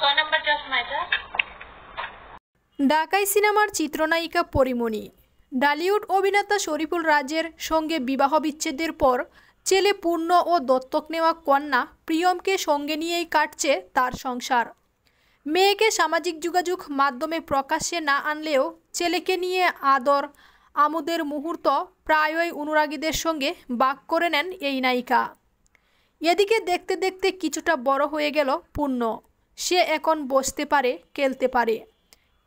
কয় নাম্বার চশমা এটা? ঢাকাই সিনেমার চিত্রনায়িকা পরীমণি। ঢালিউড অভিনেতা শরীফুল রাজের সঙ্গে বিবাহ বিচ্ছেদের পর ছেলে পূর্ণ ও দত্তক নেওয়া কন্যা প্রিয়মকে সঙ্গে নিয়েই কাটছে তার সংসার। মেয়েকে সামাজিক যোগাযোগ মাধ্যমে প্রকাশ্যে না আনলেও ছেলেকে নিয়ে আদর আমোদের মুহূর্ত প্রায়ই অনুরাগীদের সঙ্গে ভাগ করে নেন এই নায়িকা। এদিকে দেখতে দেখতে কিছুটা বড় হয়ে গেল পূর্ণ। সে এখন বসতে পারে, খেলতে পারে।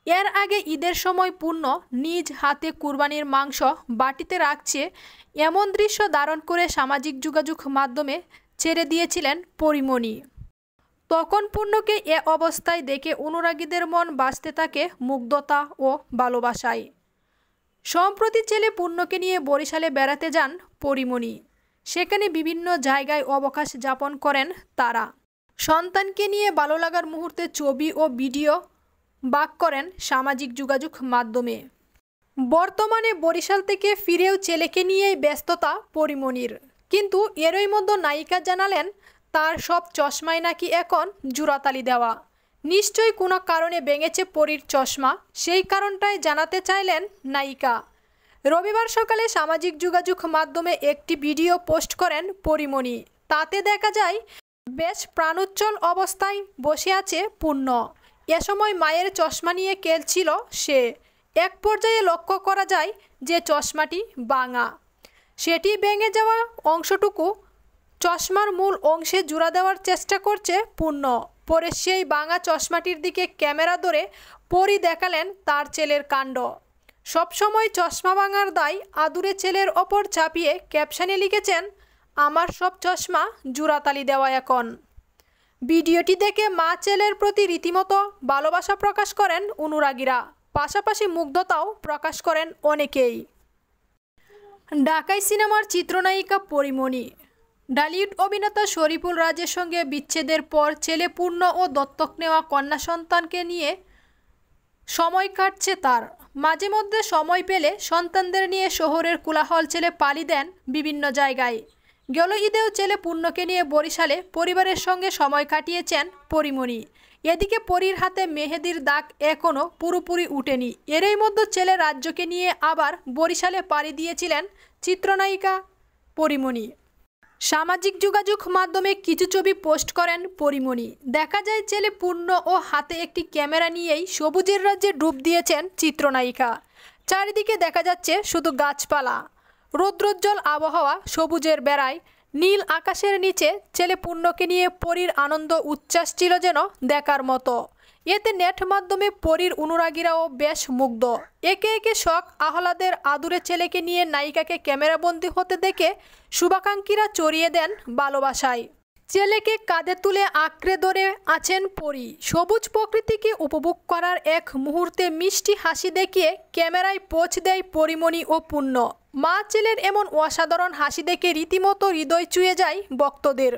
এর আগে ঈদের সময় পূর্ণ নিজ হাতে কুরবানির মাংস বাটিতে রাখছে এমন দৃশ্য ধারণ করে সামাজিক যোগাযোগ মাধ্যমে ছেড়ে দিয়েছিলেন পরীমণি। তখন পূর্ণকে এ অবস্থায় দেখে অনুরাগীদের মন বাজতে থাকে মুগ্ধতা ও ভালোবাসায়। সম্প্রতি ছেলে পূর্ণকে নিয়ে বরিশালে বেড়াতে যান পরীমণি। সেখানে বিভিন্ন জায়গায় অবকাশ যাপন করেন তারা। সন্তানকে নিয়ে ভালো লাগার মুহূর্তে ছবি ও ভিডিও ভাগ করেন সামাজিক যোগাযোগ মাধ্যমে। বর্তমানে বরিশাল থেকে ফিরেও ছেলেকে নিয়েই ব্যস্ততা পরীমণির। কিন্তু এরই মধ্যে নায়িকা জানালেন তার সব চশমায় নাকি এখন জোড়াতালি দেওয়া। নিশ্চয়ই কোনো কারণে ভেঙেছে পরীর চশমা, সেই কারণটাই জানাতে চাইলেন নায়িকা। রবিবার সকালে সামাজিক যোগাযোগ মাধ্যমে একটি ভিডিও পোস্ট করেন পরীমণি। তাতে দেখা যায় বেশ প্রাণোজ্জ্বল অবস্থায় বসে আছে পূর্ণ। এ সময় মায়ের চশমা নিয়ে খেলছিল সে। এক পর্যায়ে লক্ষ্য করা যায় যে চশমাটি ভাঙা। সেটি ভেঙে যাওয়া অংশটুকু চশমার মূল অংশে জোড়া দেওয়ার চেষ্টা করছে পূর্ণ। পরে সেই ভাঙা চশমাটির দিকে ক্যামেরা ধরে পরী দেখালেন তার ছেলের কাণ্ড। সবসময় চশমা ভাঙার দায় আদুরে ছেলের ওপর চাপিয়ে ক্যাপশনে লিখেছেন, আমার সব চশমা জোড়াতালি দেওয়া এখন। ভিডিওটি দেখে মা ছেলের প্রতি রীতিমতো ভালোবাসা প্রকাশ করেন অনুরাগীরা। পাশাপাশি মুগ্ধতাও প্রকাশ করেন অনেকেই। ঢাকাই সিনেমার চিত্রনায়িকা পরীমণি। ঢালিউড অভিনেতা শরীফুল রাজের সঙ্গে বিচ্ছেদের পর ছেলে পূর্ণ ও দত্তক নেওয়া কন্যা সন্তানকে নিয়ে সময় কাটছে তার। মাঝে মধ্যে সময় পেলে সন্তানদের নিয়ে শহরের কোলাহল ছেলে পাড়ি দেন বিভিন্ন জায়গায়। গেল ঈদেও ছেলে পূর্ণকে নিয়ে বরিশালে পরিবারের সঙ্গে সময় কাটিয়েছেন পরীমণি। এদিকে পরীর হাতে মেহেদির দাগ এখনও পুরোপুরি উঠেনি। এরই মধ্যে ছেলে রাজ্যকে নিয়ে আবার বরিশালে পাড়ি দিয়েছিলেন চিত্রনায়িকা পরীমণি। সামাজিক যোগাযোগ মাধ্যমে কিছু ছবি পোস্ট করেন পরীমণি। দেখা যায় ছেলে পূর্ণ ও হাতে একটি ক্যামেরা নিয়েই সবুজের রাজ্যে ডুব দিয়েছেন চিত্রনায়িকা। চারিদিকে দেখা যাচ্ছে শুধু গাছপালা, রৌদ্রোজ্জ্বল আবহাওয়া, সবুজের বেড়ায়, নীল আকাশের নিচে ছেলে পূর্ণকে নিয়ে পরীর আনন্দ উচ্ছ্বাস ছিল যেন দেখার মতো। এতে নেট মাধ্যমে পরীর অনুরাগীরাও বেশ মুগ্ধ। একে একে শখ আহ্লাদের আদুরে ছেলেকে নিয়ে নায়িকাকে ক্যামেরাবন্দি হতে দেখে শুভাকাঙ্ক্ষীরা চড়িয়ে দেন ভালোবাসায়। ছেলেকে কাঁধে তুলে আঁকড়ে ধরে আছেন পরী। সবুজ প্রকৃতিকে উপভোগ করার এক মুহূর্তে মিষ্টি হাসি দেখিয়ে ক্যামেরায় পোজ দেয় পরীমণি ও পূর্ণ। মা ছেলের এমন অসাধারণ হাসি দেখে রীতিমতো হৃদয় ছুঁয়ে যায় ভক্তদের।